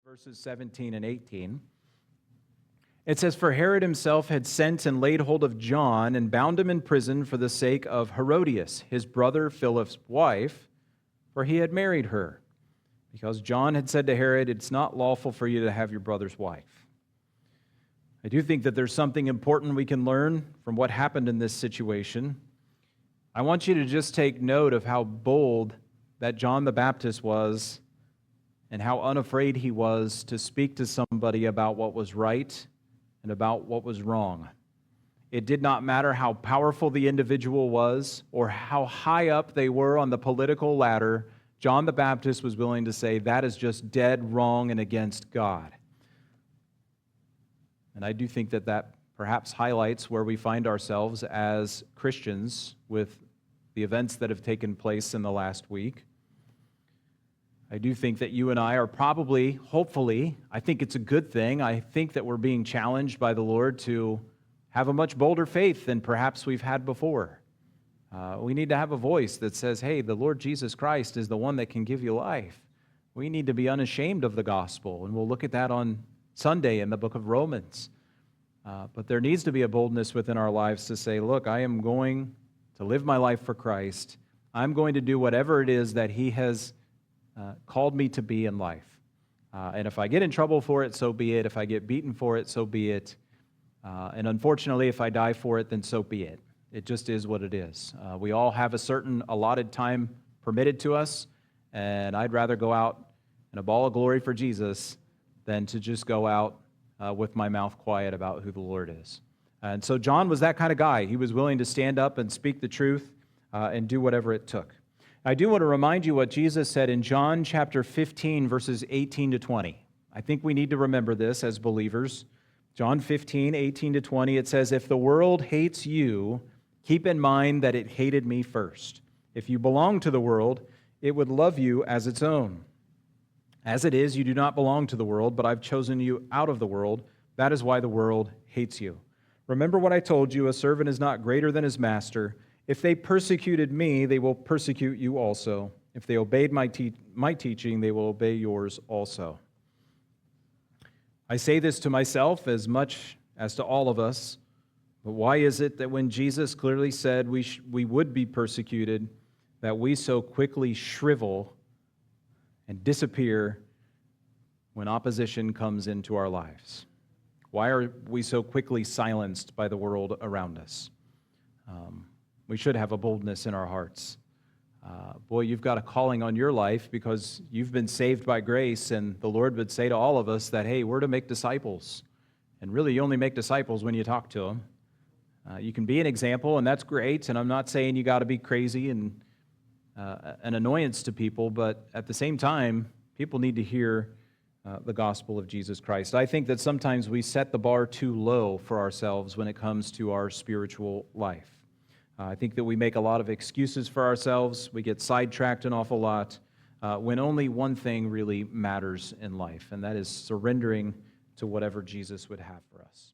verses 17 and 18. It says, "For Herod himself had sent and laid hold of John and bound him in prison for the sake of Herodias, his brother Philip's wife, for he had married her, because John had said to Herod, 'It's not lawful for you to have your brother's wife.'" I do think that there's something important we can learn from what happened in this situation. I want you to just take note of how bold that John the Baptist was and how unafraid he was to speak to somebody about what was right and about what was wrong. It did not matter how powerful the individual was or how high up they were on the political ladder. John the Baptist was willing to say, that is just dead wrong and against God. And I do think that that perhaps highlights where we find ourselves as Christians with the events that have taken place in the last week. I do think that you and I are probably, hopefully, I think it's a good thing. I think that we're being challenged by the Lord to have a much bolder faith than perhaps we've had before. We need to have a voice that says, hey, the Lord Jesus Christ is the one that can give you life. We need to be unashamed of the gospel, and we'll look at that on Sunday in the book of Romans. But there needs to be a boldness within our lives to say, look, I am going to live my life for Christ. I'm going to do whatever it is that He has called me to be in life. And if I get in trouble for it, so be it. If I get beaten for it, so be it. And unfortunately, if I die for it, then so be it. It just is what it is. We all have a certain allotted time permitted to us, and I'd rather go out in a ball of glory for Jesus than to just go out with my mouth quiet about who the Lord is. And so John was that kind of guy. He was willing to stand up and speak the truth and do whatever it took. I do want to remind you what Jesus said in John chapter 15, verses 18 to 20. I think we need to remember this as believers. John 15, 18 to 20, it says, "If the world hates you, keep in mind that it hated me first. If you belong to the world, it would love you as its own. As it is, you do not belong to the world, but I've chosen you out of the world. That is why the world hates you. Remember what I told you, a servant is not greater than his master. If they persecuted me, they will persecute you also. If they obeyed my teaching, they will obey yours also." I say this to myself as much as to all of us, but why is it that when Jesus clearly said we would be persecuted, that we so quickly shrivel and disappear when opposition comes into our lives? Why are we so quickly silenced by the world around us? We should have a boldness in our hearts. Boy, you've got a calling on your life because you've been saved by grace, and the Lord would say to all of us that, hey, we're to make disciples. And really, you only make disciples when you talk to them. You can be an example, and that's great, and I'm not saying you got to be crazy and an annoyance to people, but at the same time, people need to hear the gospel of Jesus Christ. I think that sometimes we set the bar too low for ourselves when it comes to our spiritual life. I think that we make a lot of excuses for ourselves. We get sidetracked an awful lot when only one thing really matters in life, and that is surrendering to whatever Jesus would have for us.